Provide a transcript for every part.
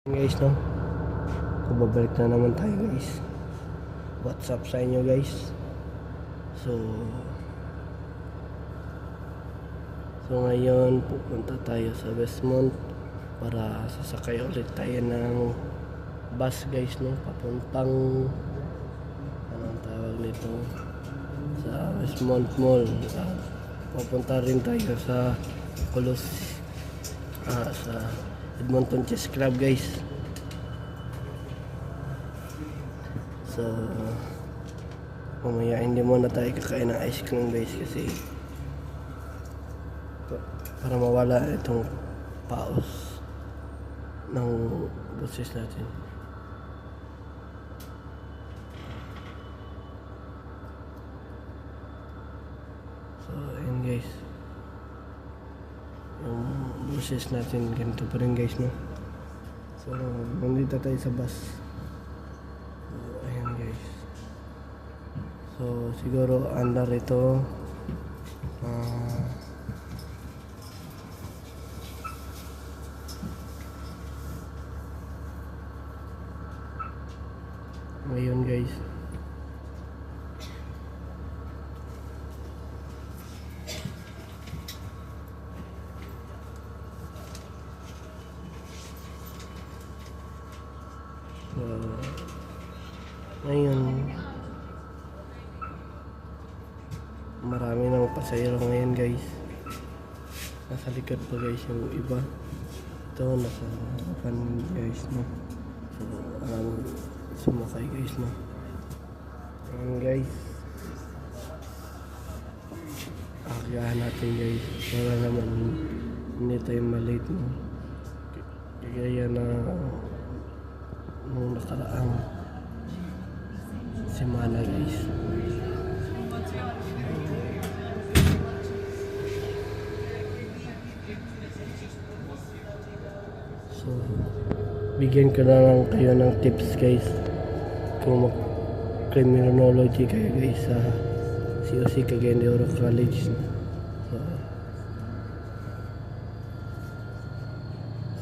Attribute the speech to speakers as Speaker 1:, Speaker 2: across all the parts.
Speaker 1: Guys, no, so babalik na naman tayo guys. What's up sa inyo guys? So ngayon pupunta tayo sa Westmont para sasakay ulit tayo ng bus guys, no, papuntang anong tawag nito, sa Westmont Mall. Papunta rin tayo sa sa Edmonton Chess Club guys. So mamaya hindi muna tayo kakain ng ice cream guys, kasi para mawala itong paos ng boses natin. So ayun guys, yung boses natin ganito pa rin guys, no. So nandito tayo sa bus. So ayan guys, so siguro andar ito ngayon guys. Ngayon marami ng pasahero ngayon guys. Nasa likod pa guys yung iba. Ito nasa harapan guys, no. So sumakay guys, no. Ayan guys, agahan natin guys para naman hindi tayo malate, no. Kaya na nung nakaraang semana guys. So bigyan ko na lang kayo ng tips guys kung mag criminology kayo guys sa COC Cagayan de Oro College.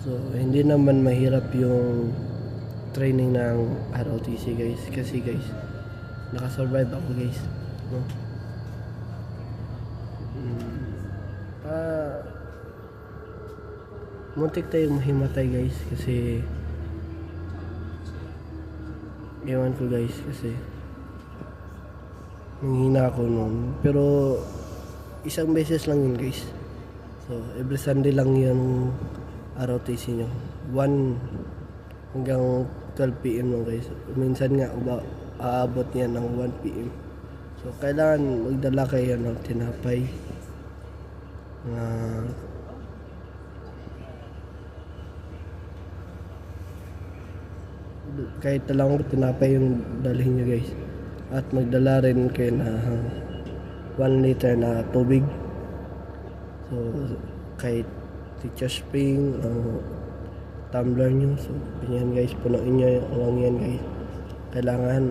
Speaker 1: So hindi naman mahirap yung training ng ROTC guys, kasi guys nakasurvive ako guys, no. Muntik tayong mahimatay guys, kasi ewan ko guys, kasi nanghina ako noon, pero isang beses lang yun guys. So every Sunday lang yung ROTC nyo, 1 hanggang 12 PM lang guys. Minsan nga aabot yan ng 1 PM. So kailangan magdala kayo ng tinapay na kahit talang tinapay yung dalhin nyo guys, at magdala rin kayo na 1 liter na tubig. So kahit teacher spring tumbler nyo, so yan guys, punuin nyo lang yan guys. Kailangan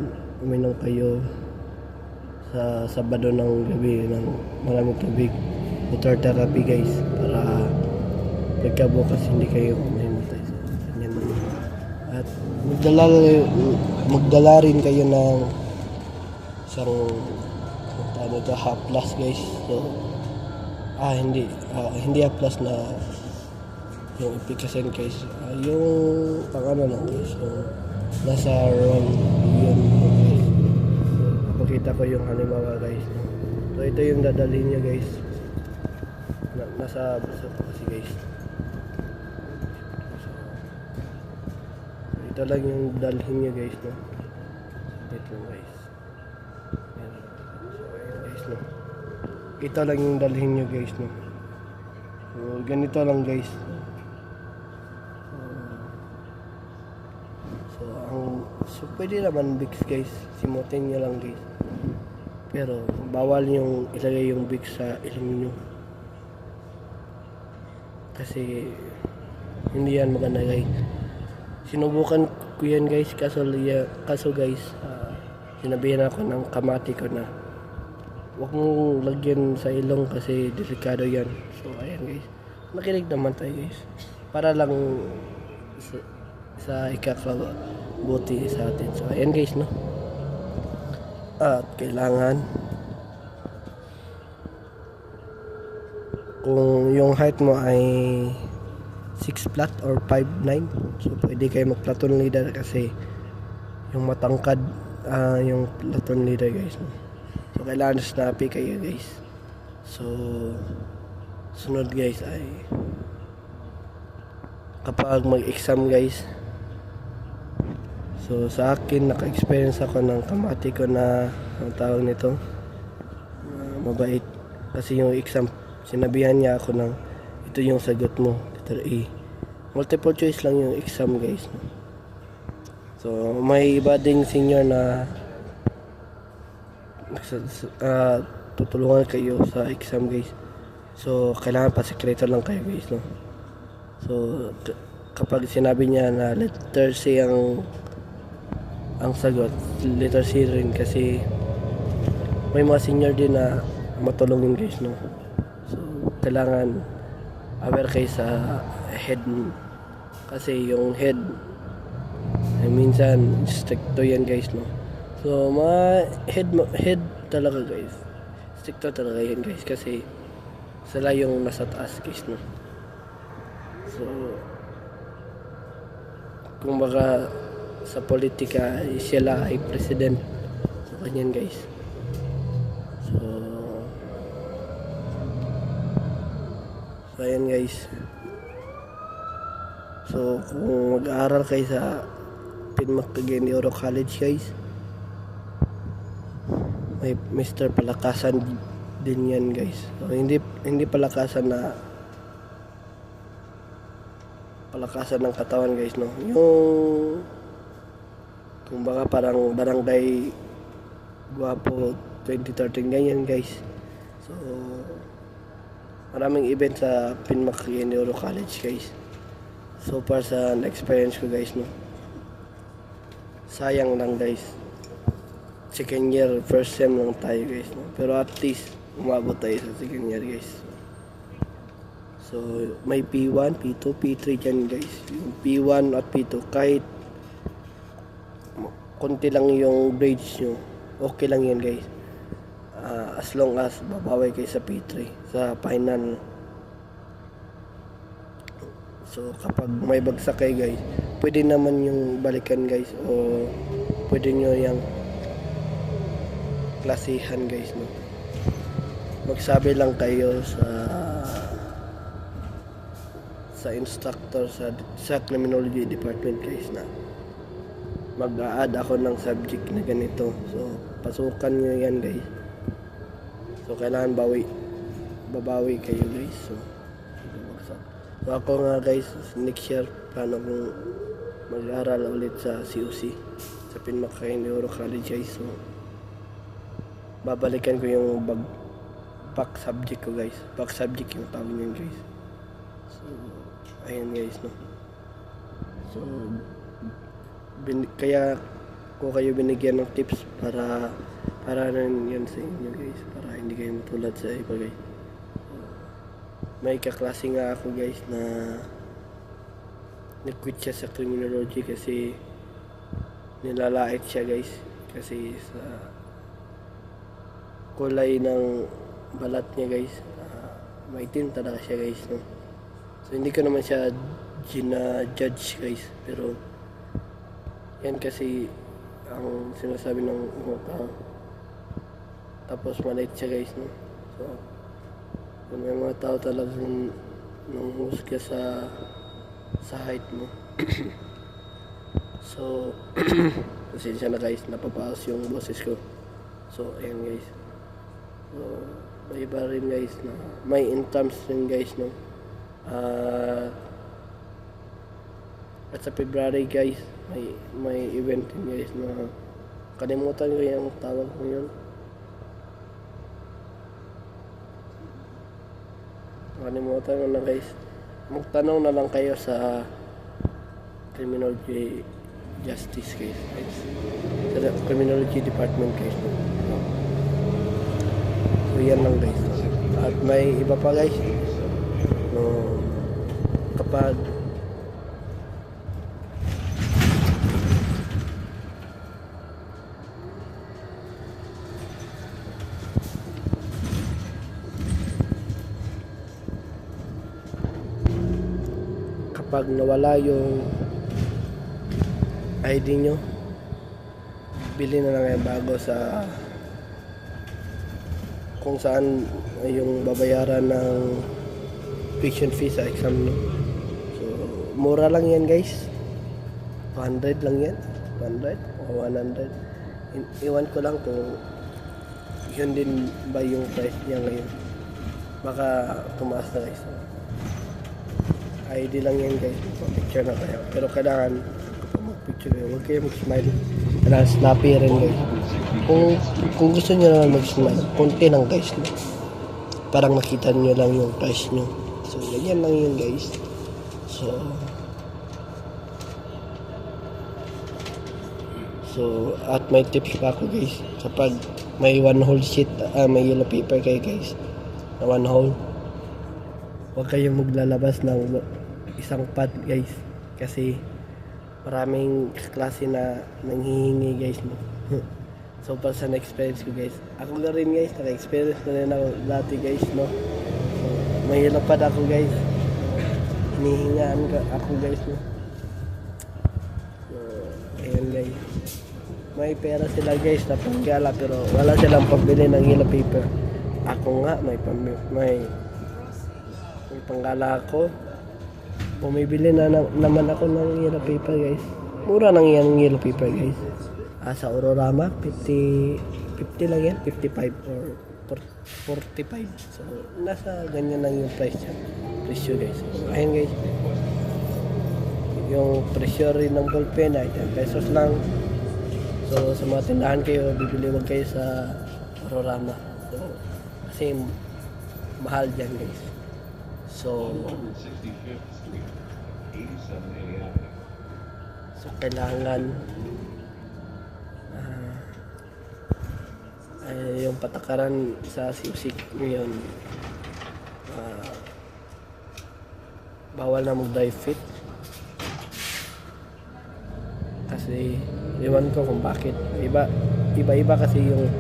Speaker 1: uminom kayo sa Sabado ng gabi ng maraming tubig, water therapy guys, para pagkabukas hindi kayo mahimatay. So yan naman. At magdala rin kayo ng isang half plus guys. So hindi half plus na yung ipikasin guys, yung pang lang guys, yung nasa roll yun guys. So papakita ko yung halimbawa guys, no? So ito yung dadalhin nyo guys, nasa busok kasi guys. So ito lang yung dalhin nyo guys, no. Wait lang guys. Ayan. So ayan guys, no. Ito lang yung dalhin nyo guys, no. So ganito lang guys. So pwede naman Vicks guys, simutin nyo lang guys, pero bawal yung ilagay yung Vicks sa ilong nyo, kasi hindi yan maganda guys. Sinubukan ko yan guys, kaso guys, sinabihan ako ng kamati ko na huwag mong lagyan sa ilong kasi delikado yan. So ayan guys, nakinig naman tayo guys, para lang sa ikakabuti sa atin. So ayan guys, no, at kailangan kung yung height mo ay 6 flat or 5'9", so pwede kayo mag platoon leader kasi yung matangkad yung platoon leader guys, no? So kailangan snappy kayo guys. So sunod guys ay kapag mag-exam guys, so sa akin naka-experience ako ng kamati ko na ang tawag nito mabait, kasi yung exam sinabihan niya ako ng ito yung sagot mo, letter A. Multiple choice lang yung exam guys, no? So may iba ding senior na tutulungan kayo sa exam guys. So kailangan pa sekreto lang kayo guys, no? So kapag sinabi niya na letter C ang sagot, letter C rin, kasi may mga senior din na matulungin guys, no? So kailangan aware kayo sa head, kasi yung head ay minsan stricto yan guys, no? So mga head talaga guys, stricto talaga yan guys, kasi sila yung nasa taas guys, no? So kung baka sa politika sila ay president, so ganyan guys. So ayan guys. So kung mag-aaral kayo sa Pinmak Cagayan de Oro College guys, may Mr. Palakasan din yan guys. So hindi palakasan na palakasan ng katawan guys, no? Yung kung baka parang barangay Guapo 2013 ganyan guys. So maraming event sa Pinmak Cagayan de Oro College guys. So far sa experience ko guys, no, sayang lang guys, second year first sem lang tayo guys, no? Pero at least umabot tayo sa second year guys. So may P1, P2, P3 dyan guys. Yung P1 at P2 kahit konti lang yung grades nyo, okay lang yan guys, as long as babawi kayo sa P3 sa final. So kapag may bagsak kayo guys, pwede naman yung balikan guys, o pwede nyo yung klasihan guys, no? Magsabi lang kayo sa instructor sa criminology department guys na mag-a-add ako ng subject na ganito, so pasukan nyo yan guys. So kailangan babawi kayo guys. So ako nga guys, next year plano kong mag-aaral ulit sa COC, sa Pinmak Cagayan de Oro College guys. So babalikan ko yung back subject ko guys, back subject yung tawag niyan guys. So ayan guys, no. So kaya ko kayo binigyan ng tips para rin yan sa inyo guys, para hindi kayo matulad sa iba guys. May kaklase nga ako guys na nag-quit siya sa criminology kasi nilalait siya guys, kasi sa kulay ng balat niya guys, maitim talaga siya guys, no? So hindi ko naman siya gina-judge guys, pero yan kasi ang sinasabi ng tao. Tapos maliit siya guys, no? So kung may mga tao talagang nanghusga sa height mo so pasensya na guys, napapaos yung boses ko. So ayan guys, so may iba rin guys na may incomes rin guys, no? At sa February guys, may event din guys na kalimutan ko yung tawag mo yun. Kalimutan ko na guys. Magtanong na lang kayo sa Criminology Justice guys. Sa Criminology Department guys. So yan lang guys. At may iba pa guys. No, kapag pag nawala yung ID nyo, bili na lang kayo bago sa kung saan yung babayaran ng tuition fee sa exam nyo. So mura lang yan guys, 200 lang yan, 200 o 100. Iwan ko lang kung yun din ba yung price niya ngayon, baka tumaas na guys. ID lang yan guys, picture na kayo, pero kailangan mag-picture kayo, huwag kayo mag-smile, kailangan snappy rin guys. Kung gusto nyo naman mag-smile, konti lang guys, no? Parang makita nyo lang yung price nyo. So ganyan lang yun guys. So at may tips pa ako guys, kapag may one whole sheet, may yellow paper kayo guys na one whole, huwag kayong maglalabas ng isang pad guys, kasi maraming klase na nanghihingi guys, no? So para sa experience ko guys, ako na rin guys, naka-experience na rin ako dati guys, no? So may yellow pad ako guys, hinihingaan ako guys, no? So ayun guys, may pera sila guys na panggala, pero wala silang pambili ng yellow paper. Ako nga may panggala ako, bumibili na naman ako ng yellow paper guys. Mura lang yung yellow paper guys. Sa Aurorama 50 lang yan, 55 or 45. So nasa ganyan lang yung presyo guys. So, ayun guys, yung presyo rin ng ballpen ay 10 pesos lang. So sa mga tindahan kayo, bibili wag kayo sa Aurorama. So kasi mahal dyan guys. So kailangan yung patakaran sa sipsik ngayon, bawal na mag-dive fit, kasi iwan ko kung bakit iba kasi yung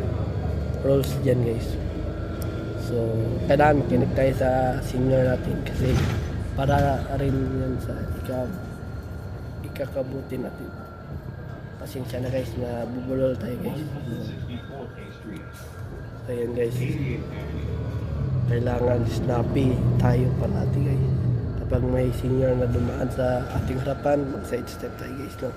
Speaker 1: rules dyan guys. So kailangan makinig tayo sa senior natin, kasi para rin yan sa ikakabuti natin. Pasensya na guys na bubulol tayo guys. So ayan guys, kailangan snappy tayo parati guys. Kapag may senior na dumaan sa ating harapan, mag-side step tayo guys, no?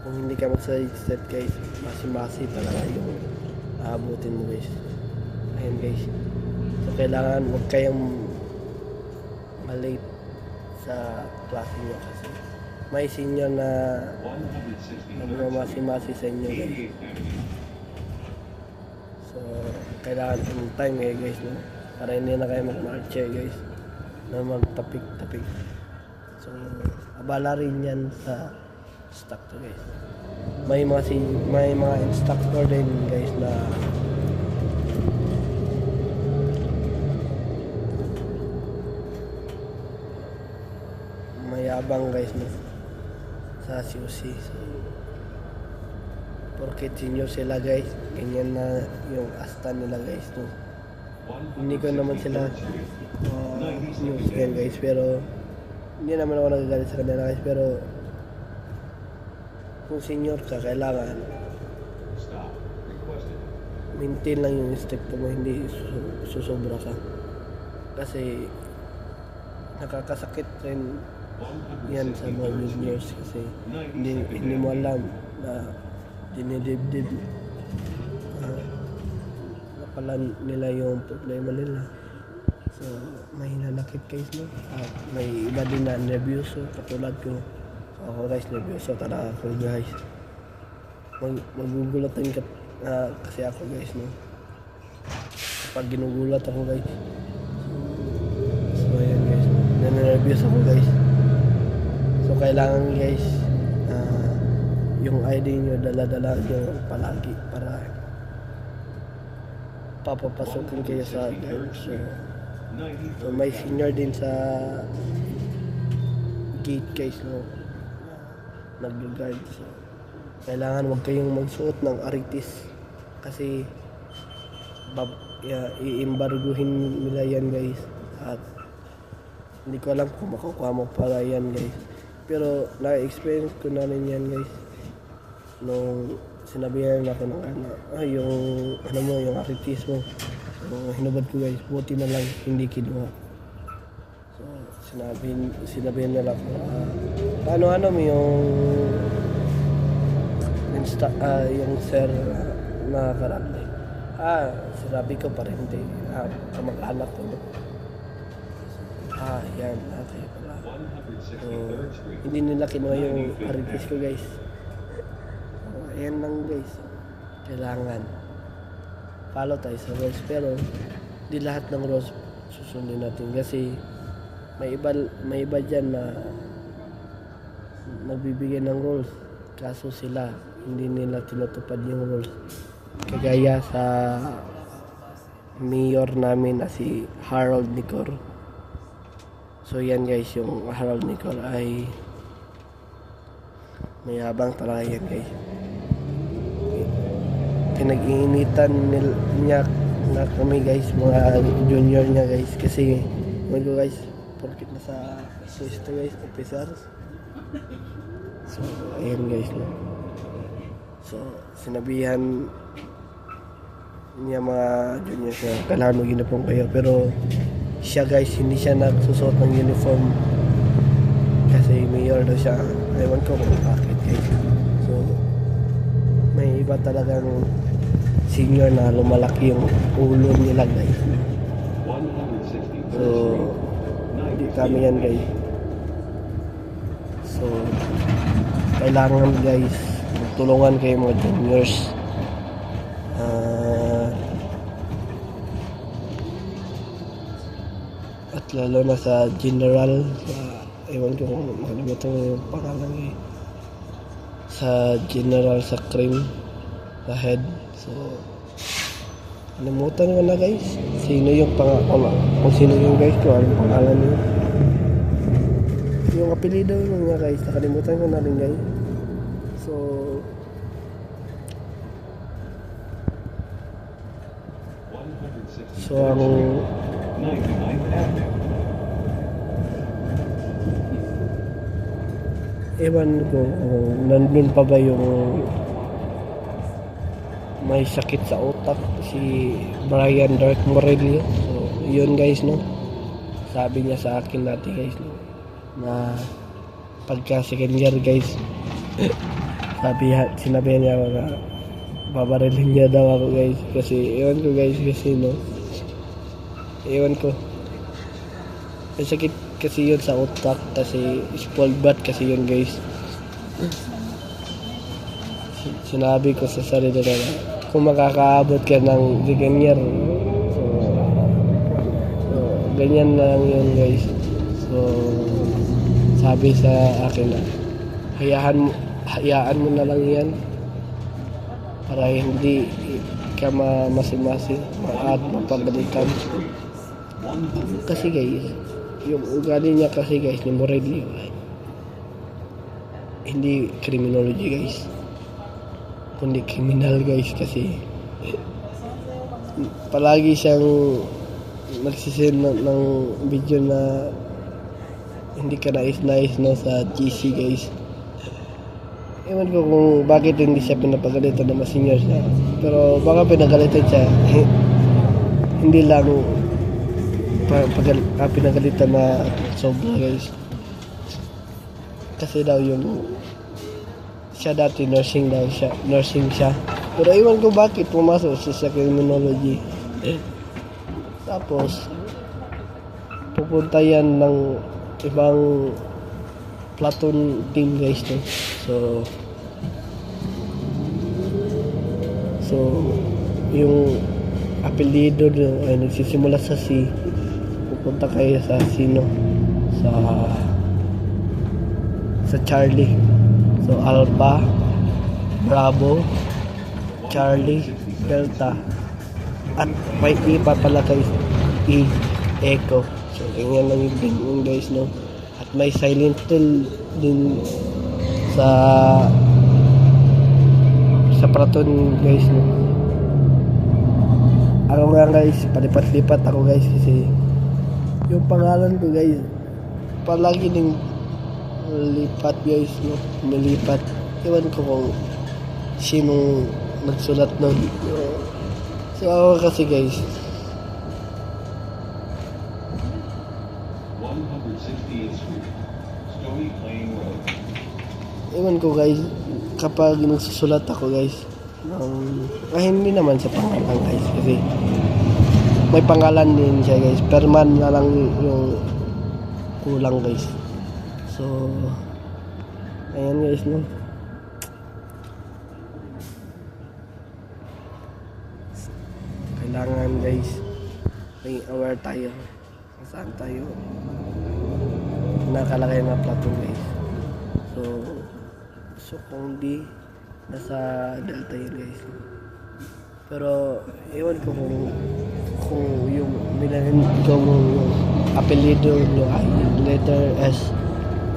Speaker 1: Kung hindi ka mag-side step guys, masi-masi talaga yung aabutin mo guys. Ayan guys, so kailangan huwag kayong malate sa klase nyo, kasi may senior na nagmamasi-masi sa inyo guys. So kailangan on time guys, no? Para hindi na kayo mag-marcher guys, na magtapik-tapik. So abala rin yan sa stock to guys. May mga instructor din guys na mayabang guys, no? Sa COC. So porket senior sila guys, ganyan na yung asta nila guys, no? Hindi ko naman sila news yan guys, pero hindi naman ako nagagalit sa kanila guys, pero kung senior ka, kailangan maintain lang yung instructor mo, hindi susobra ka, kasi nakakasakit rin yan sa mga juniors, kasi hindi mo alam na dinidibdib na pala nila yung problema nila. So may nanakit guys, no? At may iba din na nervyoso, katulad ko. Ako guys, nervyoso talaga ako guys. Magugulatan ka kasi ako guys, no? Kapag ginugulat ako guys, so ayan guys, nervous ako guys. So kailangan guys, yung ID nyo dala-dala nyo palagi para papapasokin kayo sa guard. So may senior din sa gate guys, no? Nag-guard. So kailangan wag kayong magsuot ng aritis, kasi iimbarguhin nila yan guys, at Hindi ko alam kung makukuha mo para yan guys. Pero na-experience ko na rin yan guys. Nung sinabihan ako ng yung ano mo, yung arthritis mo. So hinubad ko guys, buti na lang hindi kinuha. So sinabihan nila ako, ano mo yung sir na karami. Sinabi ko pa rin hindi. Kamag-anak ko. Yan. Okay pala. So, hindi nila kinuha yung arthritis ko guys. So, ayan lang guys. Kailangan follow tayo sa rules. Pero, di lahat ng rules susundin natin. Kasi, may iba dyan na nagbibigay ng rules. Kaso sila, hindi nila tinutupad yung rules. Kagaya sa mayor namin na si Harold Nicor. So yan guys, yung Harold Nicor ay mayabang talaga yan guys. Pinag-iinitan niya na kami guys, mga junior niya guys. Kasi mga guys, porkit na sa pwesto guys, officers. So ayan guys no. So sinabihan niya mga junior siya, kailangan mag-uniform kayo. Pero siya guys, hindi siya nagsusuot ng uniform kasi mayor daw siya. Ewan ko kung bakit guys. So may iba talagang senior na lumalaki yung ulo nila guys. So hindi kami yan guys. So kailangan guys tulungan kayo mga juniors. At lalo na sa general, ewan ko kung makalimutan ko yung pangalan sa general sa crime, sa head. So kalimutan ko na guys sino yung kung sino yung guys ko, anong pangalan yun, yung apelido niya guys, nakalimutan ko na rin guys. So ang ewan ko kung nandun pa ba yung may sakit sa utak si Brian Dark Morelio. So yun guys no, sabi niya sa akin dati guys no, na pagka second year guys sinabi niya ako na babarilin niya daw ako guys. Kasi ewan ko guys, kasi no, ewan ko, may sakit kasi yun sa utak, kasi spoiled brat kasi yun guys. Sinabi ko sa sarili na kung makakaabot ka ng second, so ganyan lang yun guys. So sabi sa akin na hayaan mo na lang yan para hindi ka masimasi at mapagalitan. Kasi guys, yung ugali niya kasi guys ni Morelio hindi criminology guys, kundi criminal guys. Kasi palagi siyang nagsisend ng video na hindi ka nais no sa GC guys. Ewan ko kung bakit hindi siya pinapagalitan ng mga senior siya. Pero baka pinagalitan siya. Hindi lang pinagalitan na sobra guys. Kasi daw yung siya dati nursing siya. Pero ewan ko bakit pumasok siya sa criminology. Tapos pupunta yan ng ibang platoon team guys no. So yung apelido ay nagsisimula sa C, pupunta kayo sa sino, sa Charlie. So Alpha, Bravo, Charlie, Delta, at may E pa pala kayo, E, Echo. So ganyan lang yung guys no. At may silent L din sa platoon guys no. Ako nga guys, palipat-lipat ako guys kasi yung pangalan ko guys palagi ding lipat guys, no? Nilipat. Ewan ko kung sinong nagsulat nun. So ako kasi guys,
Speaker 2: 160th Street, Stony Plain Road.
Speaker 1: ewan ko guys, kapag nagsusulat ako guys, hindi naman sa pangalan guys, kasi may pangalan din siya guys, per man na lang yung kulang guys. So ayan guys, no? Kailangan guys may aware tayo kung saan tayo nakalagay na plato guys. So kung di nasa delta yun guys, pero ewan ko kung yung yung apelido nyo ay letter S,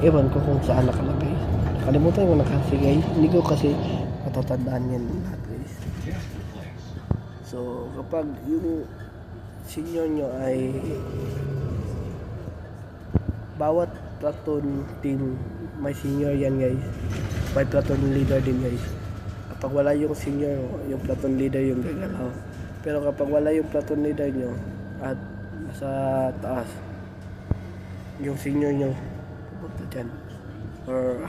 Speaker 1: ewan ko kung saan nakalagay. Nakalimutan ko na kasi guys, hindi ko kasi matatandaan yan lahat guys. So kapag yung senior nyo ay bawat platoon team may senior yan guys, may platoon leader din guys. Kapag wala yung senior, yung platoon leader yung gagalaw. Pero kapag wala yung platoon leader nyo at nasa taas, yung senior nyo pupunta dyan, or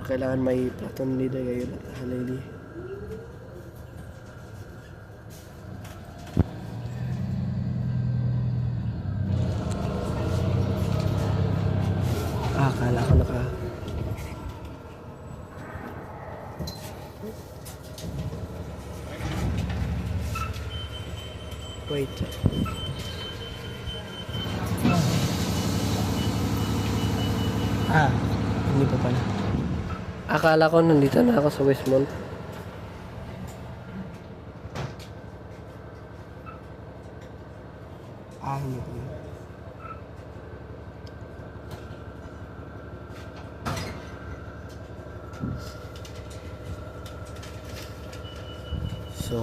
Speaker 1: kailangan may platoon leader kayo na halili. Akala ko wait. Hindi pa pala. Akala ko nandito na ako sa Westmont. Hindi pa. So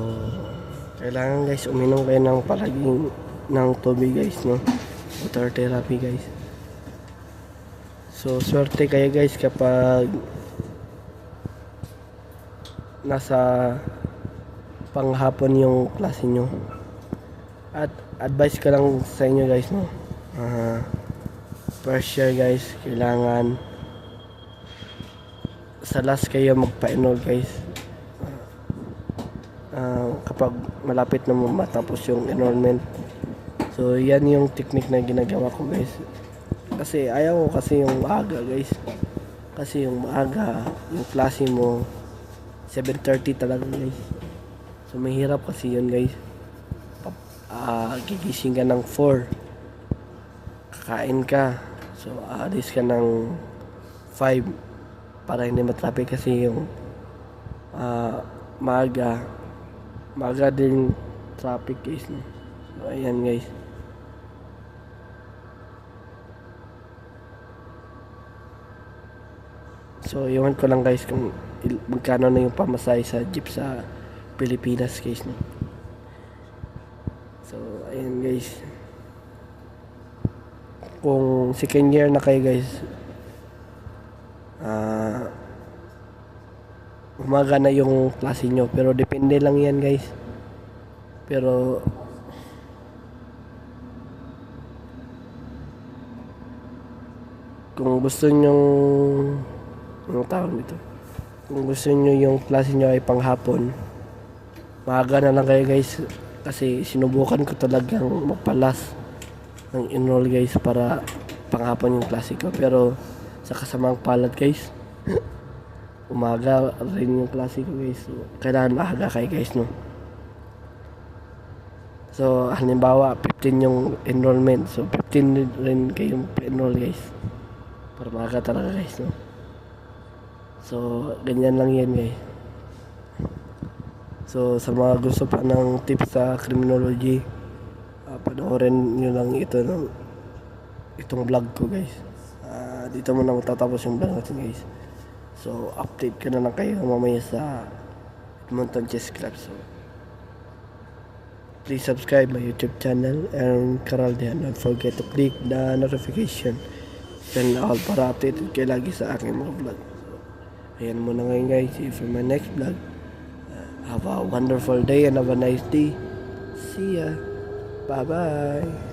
Speaker 1: kailangan guys uminom kayo ng palaging ng tubig guys, no? Water therapy guys. So swerte kayo guys kapag nasa panghapon yung klase nyo. At advice ko lang sa inyo guys, no? First year guys, kailangan sa last kayo magpa-enroll guys. Kapag malapit na matapos yung enrollment. So yan yung technique na ginagawa ko guys, kasi ayaw ko kasi yung maaga guys, kasi yung maaga yung klase mo 7:30 talaga guys. So mahirap kasi yun guys. Gigising ka ng 4, kakain ka, so aalis ka ng 5 para hindi matraffic kasi yung maaga din traffic guys, no? So ayan guys. So iwan ko lang guys kung magkano na yung pamasahe sa jeep sa Pilipinas guys, no? So ayan guys, kung second year na kayo guys, umaga na yung klase nyo, pero depende lang yan guys. Pero kung gusto nyong anong tawag nito, kung gusto nyo yung klase nyo ay panghapon, maaga na lang kayo guys, kasi sinubukan ko talagang magpalas ng enroll guys para panghapon yung klase ko, pero sa kasamang palad guys umaga rin yung klase ko guys. So kailangan maaga kayo guys, no? So halimbawa 15 yung enrollment, so 15 rin kayong enroll guys para maaga talaga guys, no? So ganyan lang yan guys. So sa mga gusto pa ng tips sa criminology, panoorin nyo lang ito, no? Itong vlog ko guys. Dito muna matatapos yung vlog natin guys. So update ka na lang kayo mamaya sa Edmonton Chess Club. So please subscribe my YouTube channel and Carl Dian. Don't forget to click the notification Then all para updated kayo lagi sa aking mga vlog. So, ayan muna ngayon guys. See you for my next vlog. Have a wonderful day and have a nice day. See ya. Bye bye.